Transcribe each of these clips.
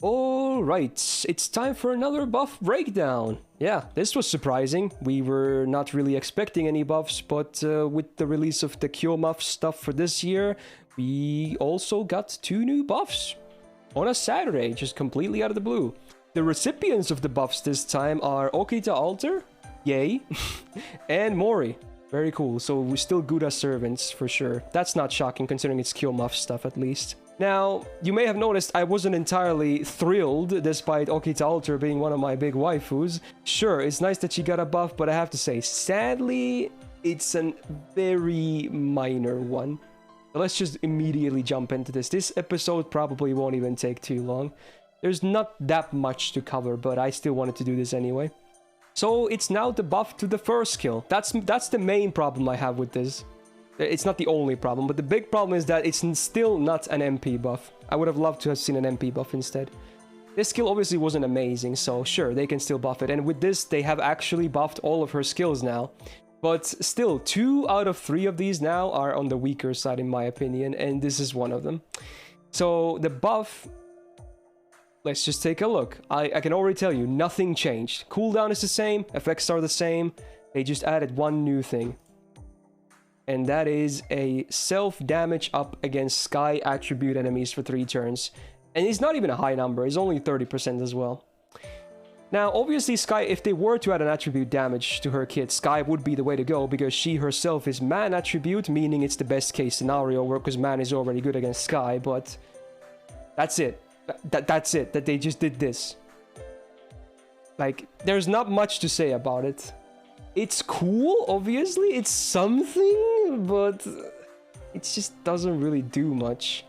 Alright, it's time for another buff breakdown. Yeah, this was surprising. We were not really expecting any buffs, but with the release of the Kyomuff stuff for this year, we also got 2 new buffs on a Saturday, just completely out of the blue. The recipients of the buffs this time are Okita Alter, yay, and Mori. Very cool, so we're still good as servants for sure. That's not shocking considering it's Kyomuff stuff at least. Now, you may have noticed I wasn't entirely thrilled despite Okita Alter being one of my big waifus. Sure, it's nice that she got a buff, but I have to say, sadly, it's a very minor one. Let's just immediately jump into this. This episode probably won't even take too long. There's not that much to cover, but I still wanted to do this anyway. So it's now the buff to the first skill. That's the main problem I have with this. It's not the only problem, but the big problem is that it's still not an MP buff. I would have loved to have seen an MP buff instead. This skill obviously wasn't amazing, so sure, they can still buff it. And with this, they have actually buffed all of her skills now. But still, 2 out of 3 of these now are on the weaker side in my opinion, and this is one of them. So the buff, let's just take a look. I can already tell you, nothing changed. Cooldown is the same, effects are the same, they just added one new thing. And that is a self-damage up against Sky attribute enemies for 3 turns. And it's not even a high number, it's only 30% as well. Now, obviously Sky, if they were to add an attribute damage to her kit, Sky would be the way to go, because she herself is man attribute, meaning it's the best case scenario, because man is already good against Sky, but that's it. That's it, that they just did this. Like, there's not much to say about it. It's cool, obviously, it's something, but it just doesn't really do much.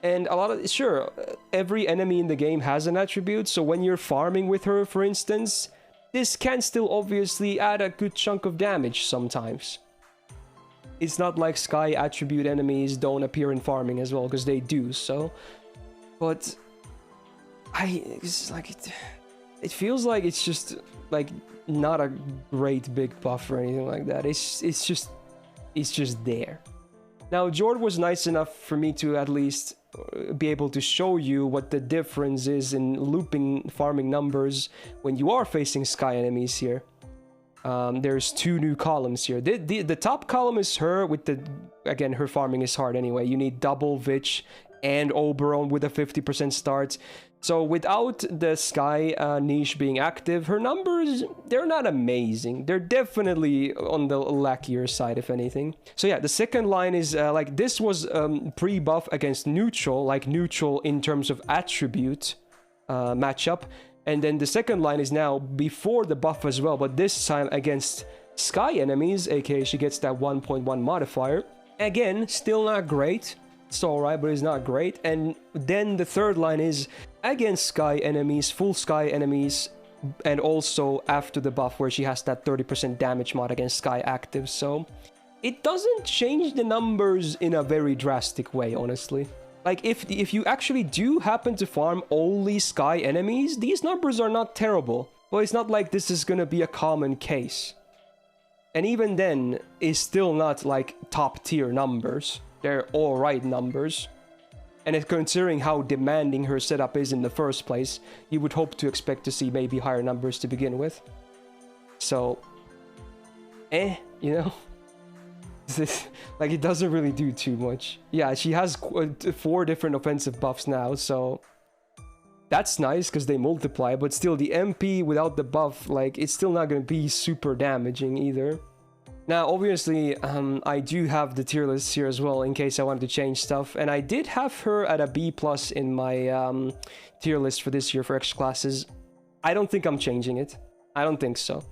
And a lot of, sure, every enemy in the game has an attribute, so when you're farming with her, for instance, this can still obviously add a good chunk of damage sometimes. It's not like Sky attribute enemies don't appear in farming as well, because they do, so. But it's like, it feels like it's just, like, not a great big buff or anything like that. It's just there. Now, Jord was nice enough for me to at least be able to show you what the difference is in looping farming numbers when you are facing Sky enemies here. There's 2 new columns here. The top column is her with the, again, her farming is hard anyway. You need double Vich and Oberon with a 50% start. So without the Sky niche being active, her numbers, they're not amazing. They're definitely on the lackier side, if anything. So yeah, the second line is like, this was pre-buff against neutral, like neutral in terms of attribute matchup. And then the second line is now before the buff as well, but this time against Sky enemies, aka she gets that 1.1 modifier. Again, still not great. It's alright, but it's not great. And then the third line is against Sky enemies, full Sky enemies, and also after the buff where she has that 30% damage mod against Sky active. So it doesn't change the numbers in a very drastic way, honestly. Like, if you actually do happen to farm only Sky enemies, these numbers are not terrible. But it's not like this is gonna be a common case. And even then, it's still not like top tier numbers. They're alright numbers. And considering how demanding her setup is in the first place, you would hope to expect to see maybe higher numbers to begin with. So, you know? Like, it doesn't really do too much. Yeah, she has 4 different offensive buffs now, so that's nice because they multiply, but still the MP without the buff, like, it's still not going to be super damaging either. Now, obviously, I do have the tier list here as well in case I wanted to change stuff, and I did have her at a B+ in my tier list for this year for extra classes. I don't think I'm changing it. I don't think so.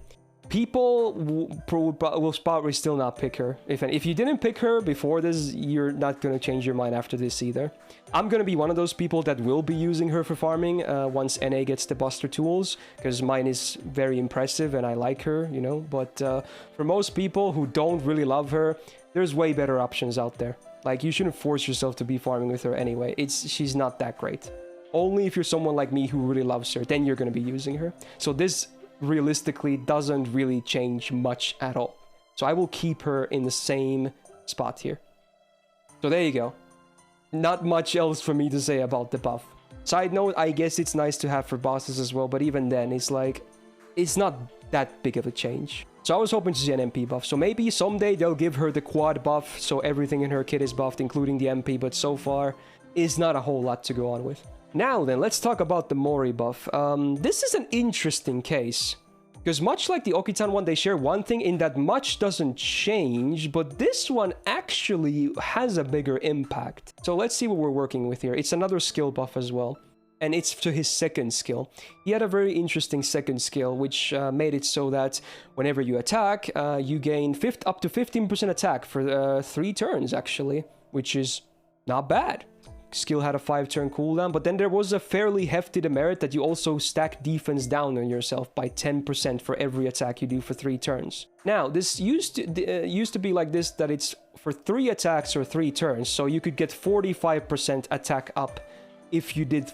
People will probably still not pick her. If you didn't pick her before this, you're not going to change your mind after this either. I'm going to be one of those people that will be using her for farming once NA gets the Buster tools, because mine is very impressive and I like her, you know. But for most people who don't really love her, there's way better options out there. Like, you shouldn't force yourself to be farming with her anyway. She's not that great. Only if you're someone like me who really loves her, then you're going to be using her. So this realistically doesn't really change much at all. So I will keep her in the same spot here. So there you go. Not much else for me to say about the buff. Side note, I guess it's nice to have for bosses as well, but even then, it's like, it's not that big of a change. So I was hoping to see an MP buff. So maybe someday they'll give her the quad buff, so everything in her kit is buffed, including the MP, but so far, is not a whole lot to go on with. Now then, let's talk about the Mori buff. This is an interesting case. Because much like the Okitan one, they share one thing in that much doesn't change, but this one actually has a bigger impact. So let's see what we're working with here. It's another skill buff as well, and it's to his second skill. He had a very interesting second skill, which made it so that whenever you attack, you gain up to 15% attack for 3 turns, actually, which is not bad. Skill had a 5-turn cooldown, but then there was a fairly hefty demerit that you also stack defense down on yourself by 10% for every attack you do for 3 turns. Now, this used to be like this, that it's for 3 attacks or 3 turns, so you could get 45% attack up if you did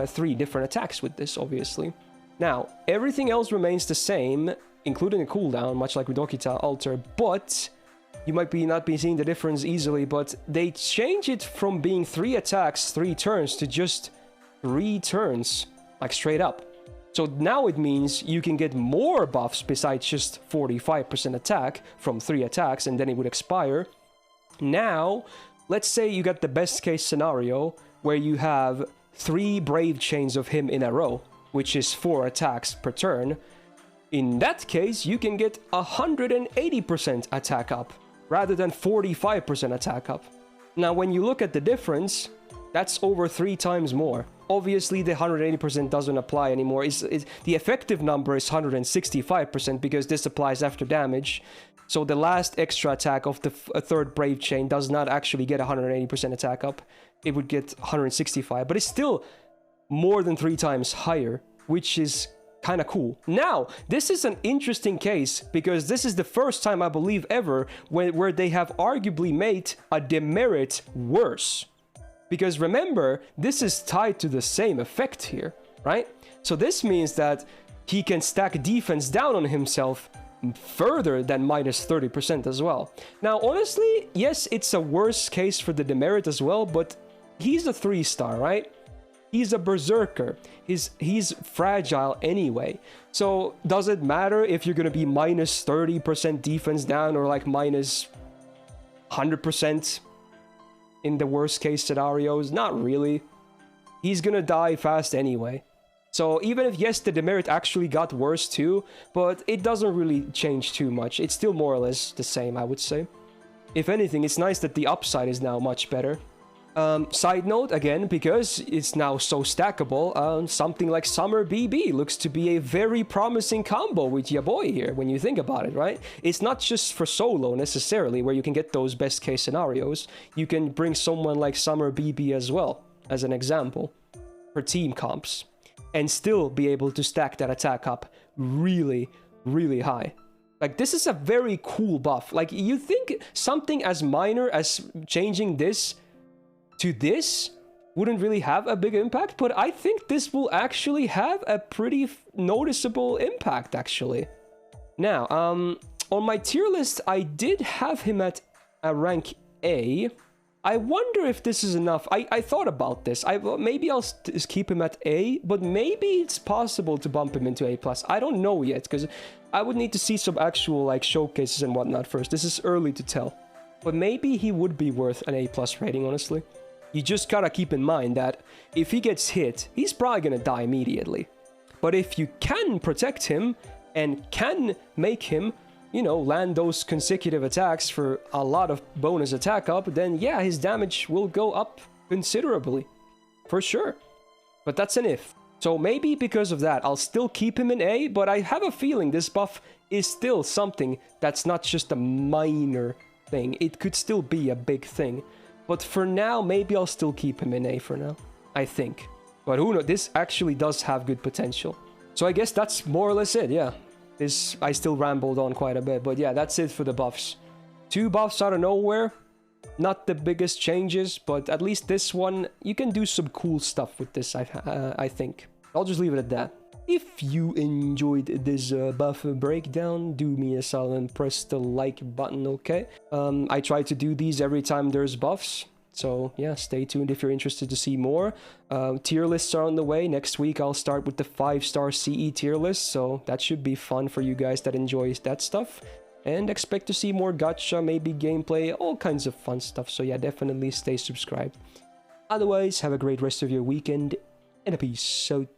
3 different attacks with this, obviously. Now, everything else remains the same, including a cooldown, much like with Okitan Alter, but you might not be seeing the difference easily, but they change it from being 3 attacks, 3 turns to just 3 turns, like straight up. So now it means you can get more buffs besides just 45% attack from 3 attacks, and then it would expire. Now, let's say you got the best case scenario where you have 3 brave chains of him in a row, which is 4 attacks per turn. In that case, you can get 180% attack up, rather than 45% attack up. Now, when you look at the difference, that's over 3 times more. Obviously, the 180% doesn't apply anymore. The effective number is 165% because this applies after damage. So the last extra attack of the third Brave Chain does not actually get 180% attack up. It would get 165, but it's still more than 3 times higher, which is kind of cool. Now, this is an interesting case because this is the first time, I believe, ever where they have arguably made a demerit worse. Because remember, this is tied to the same effect here, right? So this means that he can stack defense down on himself further than minus 30% as well. Now, honestly, yes, it's a worse case for the demerit as well, but he's a 3-star, right? He's a berserker. He's fragile anyway. So does it matter if you're going to be minus 30% defense down or like minus 100% in the worst case scenarios? Not really. He's going to die fast anyway. So even if, yes, the demerit actually got worse too, but it doesn't really change too much. It's still more or less the same, I would say. If anything, it's nice that the upside is now much better. Side note, again, because it's now so stackable, something like Summer BB looks to be a very promising combo with your boy here, when you think about it, right? It's not just for solo, necessarily, where you can get those best case scenarios. You can bring someone like Summer BB as well, as an example, for team comps, and still be able to stack that attack up really, really high. Like, this is a very cool buff. Like, you think something as minor as changing this to this wouldn't really have a big impact, but I think this will actually have a pretty noticeable impact, actually. Now, on my tier list, I did have him at a rank A. I wonder if this is enough. I thought about this. Maybe I'll just keep him at A, but maybe it's possible to bump him into A+. I don't know yet, because I would need to see some actual like showcases and whatnot first. This is early to tell. But maybe he would be worth an A+ rating, honestly. You just gotta keep in mind that if he gets hit, he's probably gonna die immediately. But if you can protect him and can make him, you know, land those consecutive attacks for a lot of bonus attack up, then yeah, his damage will go up considerably. For sure. But that's an if. So maybe because of that, I'll still keep him in A, but I have a feeling this buff is still something that's not just a minor thing. It could still be a big thing. But for now, maybe I'll still keep him in A for now, I think. But who knows, this actually does have good potential. So I guess that's more or less it, yeah. I still rambled on quite a bit, but yeah, that's it for the buffs. 2 buffs out of nowhere. Not the biggest changes, but at least this one, you can do some cool stuff with this, I think. I'll just leave it at that. If you enjoyed this buff breakdown, do me a solid and press the like button, okay? I try to do these every time there's buffs. So yeah, stay tuned if you're interested to see more. Tier lists are on the way. Next week I'll start with the 5-star CE tier list, so that should be fun for you guys that enjoys that stuff. And expect to see more gacha, maybe gameplay, all kinds of fun stuff. So yeah, definitely stay subscribed. Otherwise, have a great rest of your weekend and a peace out.